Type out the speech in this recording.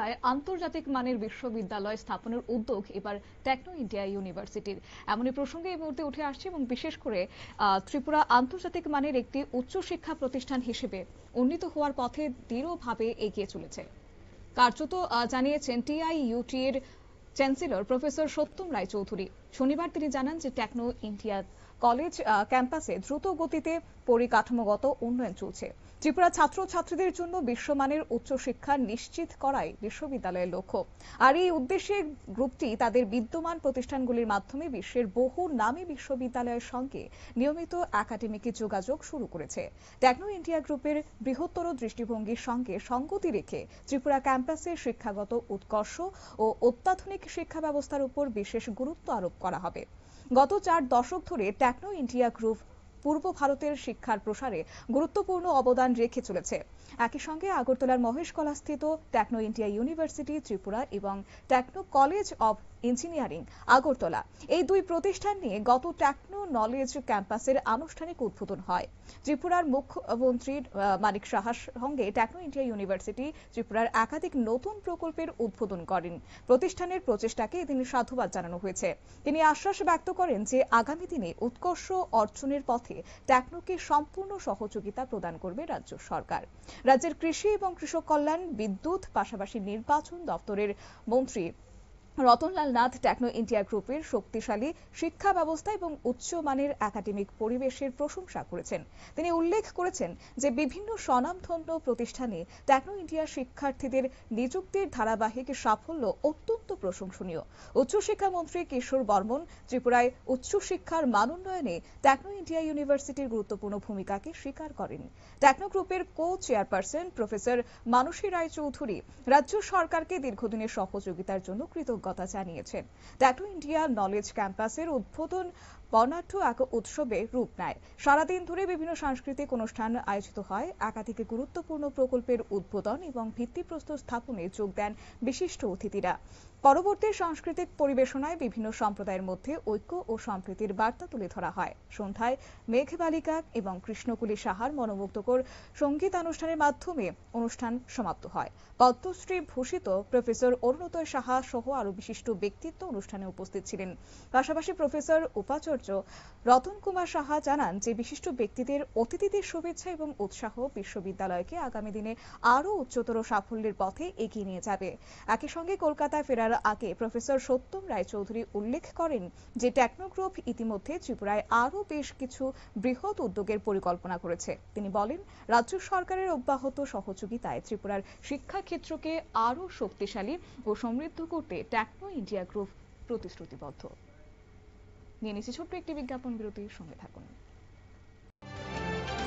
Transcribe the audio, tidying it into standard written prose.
ত্রিপুরায় আন্তর্জাতিক মানের বিশ্ববিদ্যালয় স্থাপনের উদ্যোগ এবার টেকনো ইন্ডিয়া ইউনিভার্সিটির। এমনই প্রসঙ্গে এই মুহূর্তে উঠে আসছে এবং বিশেষ করে ত্রিপুরা আন্তর্জাতিক মানের একটি উচ্চশিক্ষা প্রতিষ্ঠান হিসেবে উন্নীত হওয়ার পথে দৃঢ়ভাবে এগিয়ে চলেছে। কার্যত জানিয়েছেন টিআইইউটি এর চ্যান্সেলর প্রফেসর সত্যম রায়চৌধুরী। শনিবার তিনি জানান যে টেকনো ইন্ডিয়া কলেজ ক্যাম্পাসে দ্রুত গতিতে পরিকাঠামোগত উন্নয়ন চলছে। ত্রিপুরা ছাত্রছাত্রীদের জন্য বিশ্বমানের উচ্চশিক্ষা নিশ্চিত করাই বিশ্ববিদ্যালয়ের লক্ষ্য। আর এই উদ্দেশ্যে গ্রুপটি তাদের বিদ্যমান প্রতিষ্ঠানগুলির মাধ্যমে বিশ্বের বহু নামী বিশ্ববিদ্যালয়ের সঙ্গে নিয়মিত একাডেমিক যোগাযোগ শুরু করেছে। টেকনো ইন্ডিয়া গ্রুপের বৃহত্তর দৃষ্টিভঙ্গির সঙ্গে সঙ্গতি রেখে ত্রিপুরা ক্যাম্পাসে শিক্ষাগত উৎকর্ষ ও অত্যাধুনিক শিক্ষা ব্যবস্থার উপর বিশেষ গুরুত্ব আরোপ করা হবে। গত 4 দশক ধরে টেকনো ইন্ডিয়া গ্রুপ পূর্ব ভারতের শিক্ষার প্রসারে গুরুত্বপূর্ণ অবদান রেখে চলেছে। একই সঙ্গে আগরতলার মহেশকলাস্থিত টেকনো ইন্ডিয়া ইউনিভার্সিটি ত্রিপুরা এবং Techno College of Engineering Agartala এই দুই প্রতিষ্ঠান নিয়ে গত টেকনো নলেজ ক্যাম্পাসের আনুষ্ঠানিক উদ্বোধন হয়। ত্রিপুরার মুখ্যমন্ত্রী মানিক সাহার সঙ্গে টেকনো ইন্ডিয়া ইউনিভার্সিটি ত্রিপুরার একাধিক নতুন প্রকল্পের উদ্বোধন করেন। প্রতিষ্ঠানের প্রচেষ্টাকে এদিন সাধুবাদ জানানো হয়েছে। তিনি আশ্বাস ব্যক্ত করেন যে আগামী দিনে উৎকর্ষ অর্জনের পথে টেকনোকে সম্পূর্ণ সহযোগিতা প্রদান করবে রাজ্য সরকার। রাজ্যের কৃষি এবং কৃষক কল্যাণ, বিদ্যুৎ, পাশাপাশি নির্বাচন দপ্তরের মন্ত্রী রতনলাল নাথ টেকনো ইন্ডিয়া গ্রুপের শক্তিশালী শিক্ষা ব্যবস্থা এবং উচ্চমানের একাডেমিক পরিবেশের প্রশংসা করেছেন। তিনি উল্লেখ করেছেন যে বিভিন্ন স্বনামধন্য প্রতিষ্ঠানে টেকনো ইন্ডিয়া শিক্ষার্থীদের নিযুক্তির ধারাবাহিক সাফল্য অত্যন্ত প্রশংসনীয়। উচ্চশিক্ষা মন্ত্রী কিশোর বর্মন ত্রিপুরায় উচ্চশিক্ষার মান উন্নয়নে টেকনো ইন্ডিয়া ইউনিভার্সিটির গুরুত্বপূর্ণ ভূমিকাকে স্বীকার করেন। টেকনো গ্রুপের কো চেয়ারপারসন প্রফেসর মানসী রায়চৌধুরী রাজ্য সরকারকে দীর্ঘদিনের সহযোগিতার জন্য কৃতজ্ঞতা জানিয়েছেন। টেকনো ইন্ডিয়া নলেজ ক্যাম্পাসের উদ্বোধন বর্ণাঢ্য এক উৎসবে রূপ নেয়। সারাদিন ধরে বিভিন্ন সাংস্কৃতিক অনুষ্ঠান আয়োজিত হয়। একাধিক গুরুত্বপূর্ণ প্রকল্পের উদ্বোধন এবং ভিত্তিপ্রস্তর স্থাপনে যোগ দেন বিশিষ্ট অতিথিরা। পরবর্তী সাংস্কৃতিক পরিবেশনায় বিভিন্ন সম্প্রদায়ের মধ্যে ঐক্য ও সম্প্রীতির বার্তা তুলে ধরা হয়। সন্ধ্যায় মেঘবালিকা এবং কৃষ্ণকুলী সাহার মনোমুগ্ধকর সঙ্গীতানুষ্ঠানের মাধ্যমে অনুষ্ঠান সমাপ্ত হয়। পদ্মশ্রী ভূষিত প্রফেসর অরুণোদয় সাহা সহ আরো বিশিষ্ট ব্যক্তিত্ব অনুষ্ঠানে উপস্থিত ছিলেন। পাশাপাশি প্রফেসর উপাচার্য রতন কুমার সাহা জানান যে বিশিষ্ট ব্যক্তিদের অতিথিদের শুভেচ্ছা এবং উৎসাহ বিশ্ববিদ্যালয়কে আগামী দিনে আরো উচ্চতর সাফল্যের পথে এগিয়ে নিয়ে যাবে। একই সঙ্গে কলকাতায় ফেরার আগে প্রফেসর সত্যম রায়চৌধুরী উল্লেখ করেন যে টেকনো গ্রুপ ইতিমধ্যে ত্রিপুরায় আরো বেশ কিছু বৃহৎ উদ্যোগের পরিকল্পনা করেছে। তিনি বলেন, রাজ্য সরকারের অব্যাহত সহযোগিতায় ত্রিপুরার শিক্ষা ক্ষেত্রকে আরো শক্তিশালী ও সমৃদ্ধ করতে টেকনো ইন্ডিয়া গ্রুপ প্রতিশ্রুতিবদ্ধ। নিয়ে নিচ্ছি ছোট্ট একটি বিজ্ঞাপন বিরতির সঙ্গে থাকুন।